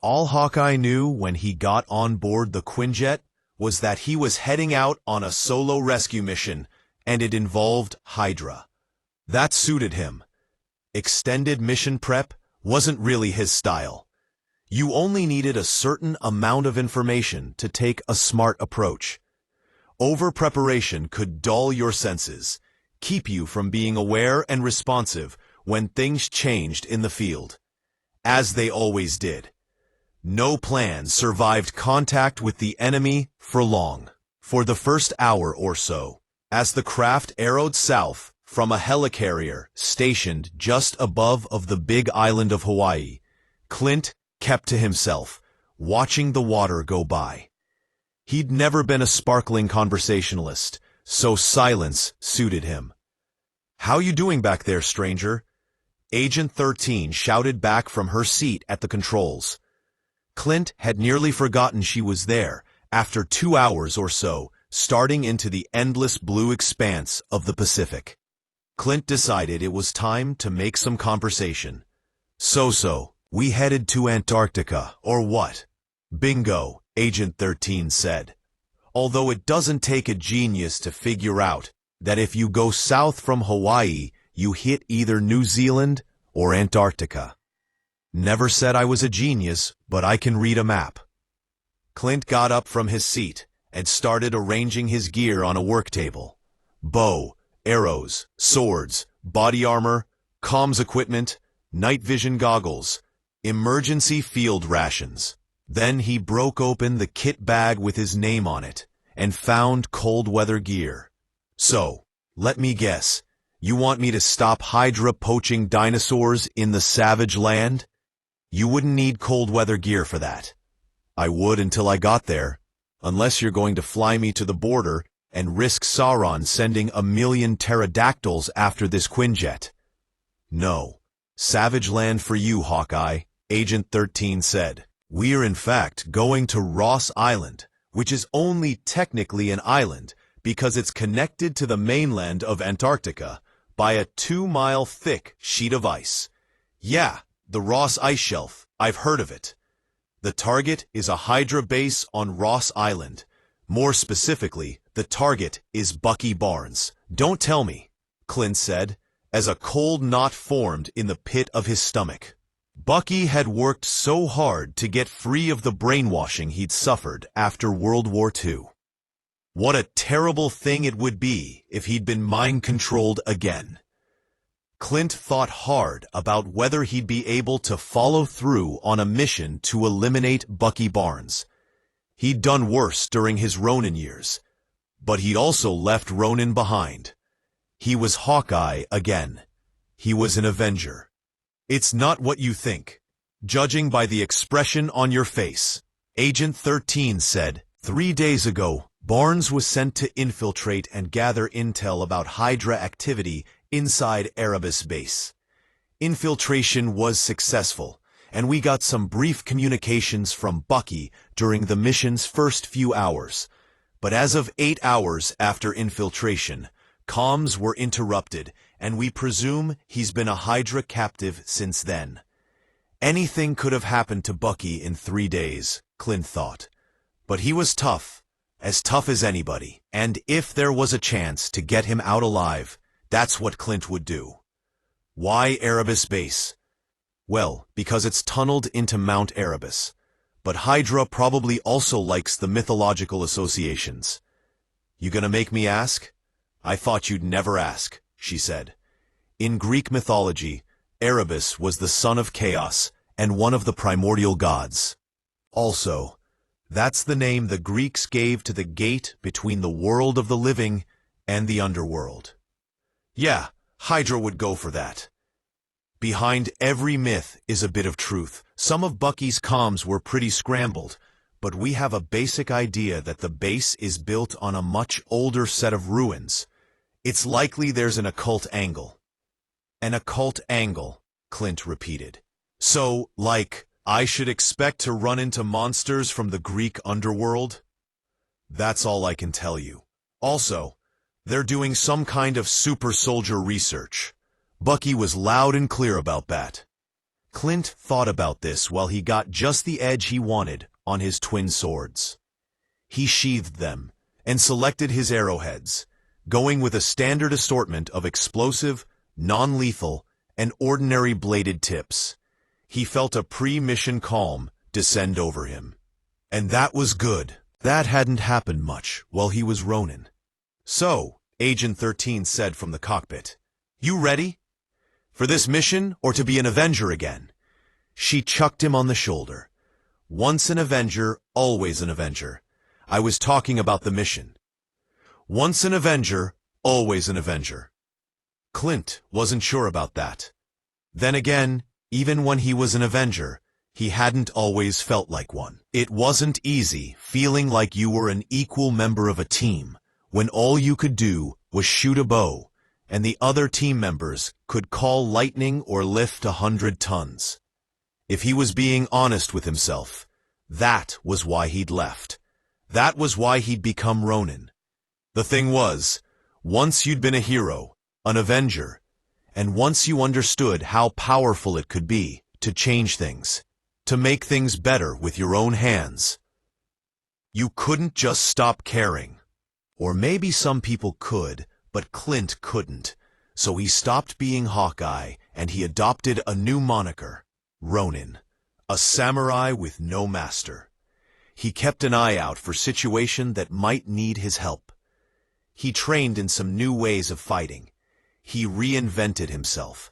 All Hawkeye knew when he got on board the Quinjet was that he was heading out on a solo rescue mission, and it involved Hydra. That suited him. Extended mission prep wasn't really his style. You only needed a certain amount of information to take a smart approach. Over-preparation could dull your senses, keep you from being aware and responsive when things changed in the field. As they always did. No plan survived contact with the enemy for long. For the first hour or so, as the craft arrowed south from a helicarrier stationed just above of the big island of Hawaii, Clint kept to himself, watching the water go by. He'd never been a sparkling conversationalist, so silence suited him. "How you doing back there, stranger?" Agent 13 shouted back from her seat at the controls. Clint had nearly forgotten she was there after 2 hours or so, starting into the endless blue expanse of the Pacific. Clint decided it was time to make some conversation. So, we headed to Antarctica, or what? Bingo, Agent 13 said. Although it doesn't take a genius to figure out that if you go south from Hawaii, you hit either New Zealand or Antarctica. Never said I was a genius, but I can read a map. Clint got up from his seat and started arranging his gear on a work table. Bow, arrows, swords, body armor, comms equipment, night vision goggles, emergency field rations. Then he broke open the kit bag with his name on it and found cold weather gear. "So, let me guess, you want me to stop Hydra poaching dinosaurs in the savage land? You wouldn't need cold weather gear for that." "I would until I got there, unless you're going to fly me to the border and risk Sauron sending 1,000,000 pterodactyls after this Quinjet." "No, savage land for you, Hawkeye," Agent 13 said. "We're in fact going to Ross Island, which is only technically an island because it's connected to the mainland of Antarctica by a 2-mile thick sheet of ice. Yeah, the Ross Ice Shelf, I've heard of it. The target is a Hydra base on Ross Island. More specifically, the target is Bucky Barnes." "Don't tell me," Clint said, as a cold knot formed in the pit of his stomach. Bucky had worked so hard to get free of the brainwashing he'd suffered after World War II. What a terrible thing it would be if he'd been mind-controlled again. Clint thought hard about whether he'd be able to follow through on a mission to eliminate Bucky Barnes. He'd done worse during his Ronin years, but he'd also left Ronin behind. He was Hawkeye again. He was an Avenger. "It's not what you think, judging by the expression on your face," Agent 13 said. 3 days ago, Barnes was sent to infiltrate and gather intel about Hydra activity inside Erebus Base. Infiltration was successful, and we got some brief communications from Bucky during the mission's first few hours. But as of 8 hours after infiltration, comms were interrupted, and we presume he's been a Hydra captive since then. Anything could have happened to Bucky in 3 days, Clint thought. But he was tough as anybody, and if there was a chance to get him out alive, that's what Clint would do. Why Erebus Base? Well, because it's tunneled into Mount Erebus. But Hydra probably also likes the mythological associations. "You gonna make me ask?" "I thought you'd never ask," she said. In Greek mythology, Erebus was the son of Chaos and one of the primordial gods. Also, that's the name the Greeks gave to the gate between the world of the living and the underworld. Yeah, Hydra would go for that. Behind every myth is a bit of truth. Some of Bucky's comms were pretty scrambled, but we have a basic idea that the base is built on a much older set of ruins. It's likely there's an occult angle. An occult angle, Clint repeated. So, like, I should expect to run into monsters from the Greek underworld? That's all I can tell you. Also, they're doing some kind of super soldier research. Bucky was loud and clear about that. Clint thought about this while he got just the edge he wanted on his twin swords. He sheathed them and selected his arrowheads, going with a standard assortment of explosive, non-lethal, and ordinary bladed tips. He felt a pre-mission calm descend over him. And that was good. That hadn't happened much while he was Ronin. "So," Agent 13 said from the cockpit, "you ready? For this mission or to be an Avenger again?" She chucked him on the shoulder. "Once an Avenger, always an Avenger. I was talking about the mission." Once an Avenger, always an Avenger. Clint wasn't sure about that. Then again, even when he was an Avenger, he hadn't always felt like one. It wasn't easy feeling like you were an equal member of a team when all you could do was shoot a bow and the other team members could call lightning or lift 100 tons. If he was being honest with himself, that was why he'd left. That was why he'd become Ronin. The thing was, once you'd been a hero, an Avenger, and once you understood how powerful it could be to change things, to make things better with your own hands, you couldn't just stop caring. Or maybe some people could, but Clint couldn't. So he stopped being Hawkeye and he adopted a new moniker, Ronin, a samurai with no master. He kept an eye out for situations that might need his help. He trained in some new ways of fighting. He reinvented himself.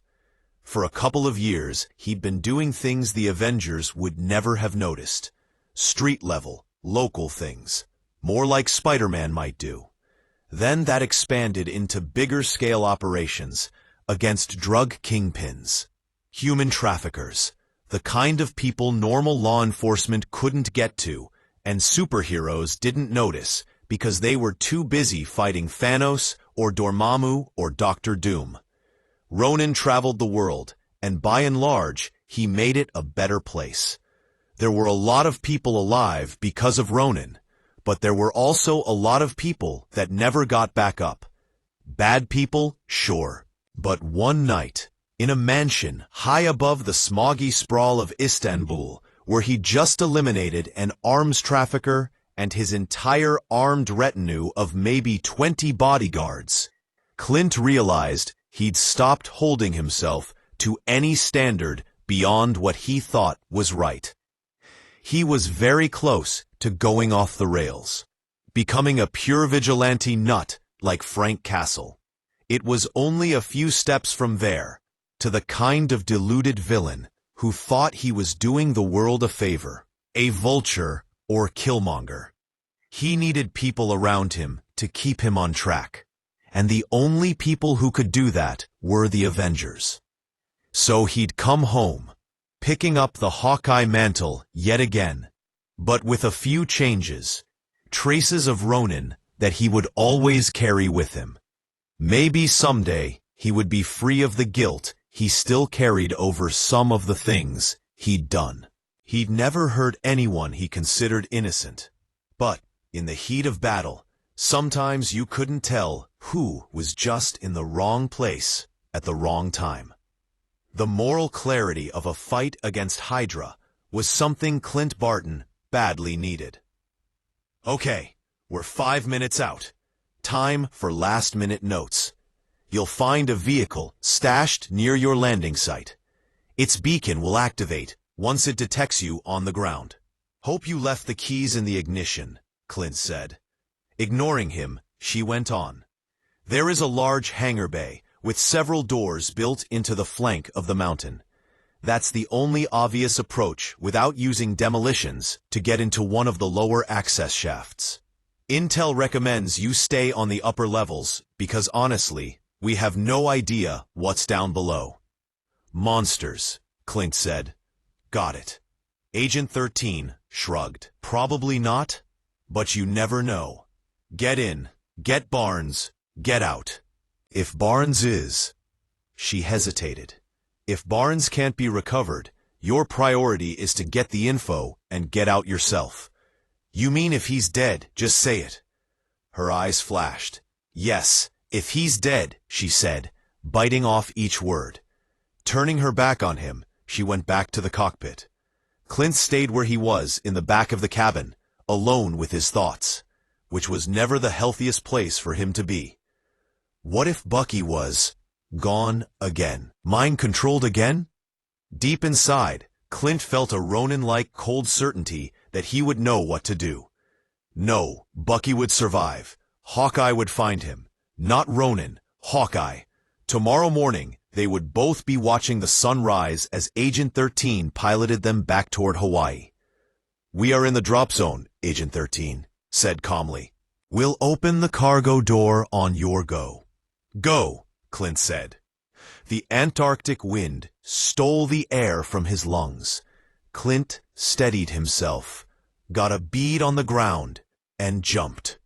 For a couple of years, he'd been doing things the Avengers would never have noticed. Street-level, local things, more like Spider-Man might do. Then that expanded into bigger-scale operations against drug kingpins, human traffickers, the kind of people normal law enforcement couldn't get to, and superheroes didn't notice because they were too busy fighting Thanos or Dormammu or Doctor Doom. Ronin traveled the world, and by and large, he made it a better place. There were a lot of people alive because of Ronin, but there were also a lot of people that never got back up. Bad people, sure. But one night, in a mansion high above the smoggy sprawl of Istanbul, where he just eliminated an arms trafficker and his entire armed retinue of maybe 20 bodyguards, Clint realized he'd stopped holding himself to any standard beyond what he thought was right. He was very close to going off the rails, becoming a pure vigilante nut like Frank Castle. It was only a few steps from there to the kind of deluded villain who thought he was doing the world a favor, a vulture or Killmonger. He needed people around him to keep him on track, and the only people who could do that were the Avengers. So he'd come home, picking up the Hawkeye mantle yet again, but with a few changes, traces of Ronin that he would always carry with him. Maybe someday he would be free of the guilt he still carried over some of the things he'd done. He'd never hurt anyone he considered innocent, but in the heat of battle, sometimes you couldn't tell who was just in the wrong place at the wrong time. The moral clarity of a fight against Hydra was something Clint Barton badly needed. Okay, we're 5 minutes out. Time for last-minute notes. You'll find a vehicle stashed near your landing site. Its beacon will activate once it detects you on the ground. Hope you left the keys in the ignition, Clint said. Ignoring him, she went on. There is a large hangar bay with several doors built into the flank of the mountain. That's the only obvious approach without using demolitions to get into one of the lower access shafts. Intel recommends you stay on the upper levels because honestly, we have no idea what's down below. Monsters, Clint said. Got it. Agent 13 shrugged. Probably not, but you never know. Get in, get Barnes, get out. If Barnes is... She hesitated. If Barnes can't be recovered, your priority is to get the info and get out yourself. You mean if he's dead, just say it. Her eyes flashed. Yes, if he's dead, she said, biting off each word. Turning her back on him, she went back to the cockpit. Clint stayed where he was, in the back of the cabin, alone with his thoughts, which was never the healthiest place for him to be. What if Bucky was gone again? Mind-controlled again? Deep inside, Clint felt a Ronin-like cold certainty that he would know what to do. No, Bucky would survive. Hawkeye would find him. Not Ronin, Hawkeye. Tomorrow morning, they would both be watching the sun rise as Agent 13 piloted them back toward Hawaii. "We are in the drop zone," Agent 13 said calmly. "We'll open the cargo door on your go." "Go," Clint said. The Antarctic wind stole the air from his lungs. Clint steadied himself, got a bead on the ground, and jumped.